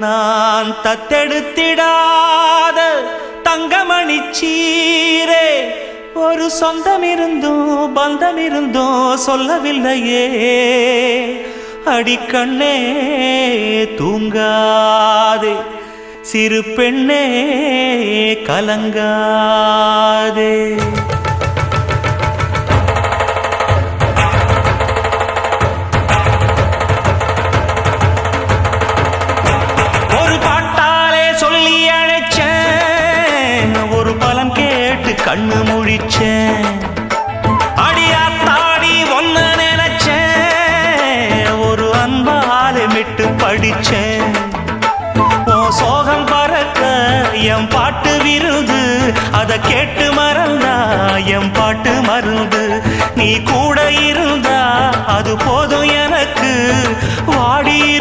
நான் தத்தெடுத்திடாத தங்கமணி சீரே ஒரு சொந்தம் இருந்தும் பந்தம் இருந்தும் சொல்லவில்லையே அடிக்கண்ணே தூங்காதே சிறு பெண்ணே கலங்காதே ஒரு பாட்டாலே சொல்லி அழைச்சேன் ஒரு பலம் கேட்டு கண்ணு முழிச்சேன் அடியாத்தாடி ஒன்ன நினைச்சேன் ஒரு அன்பாலே மிட்டு படிச்சேன் சோகம் பறக்க என் பாட்டு விருது அதை கேட்டு மறந்தா என் பாட்டு மருந்து நீ கூட இருந்தா அது போதும் எனக்கு வாடி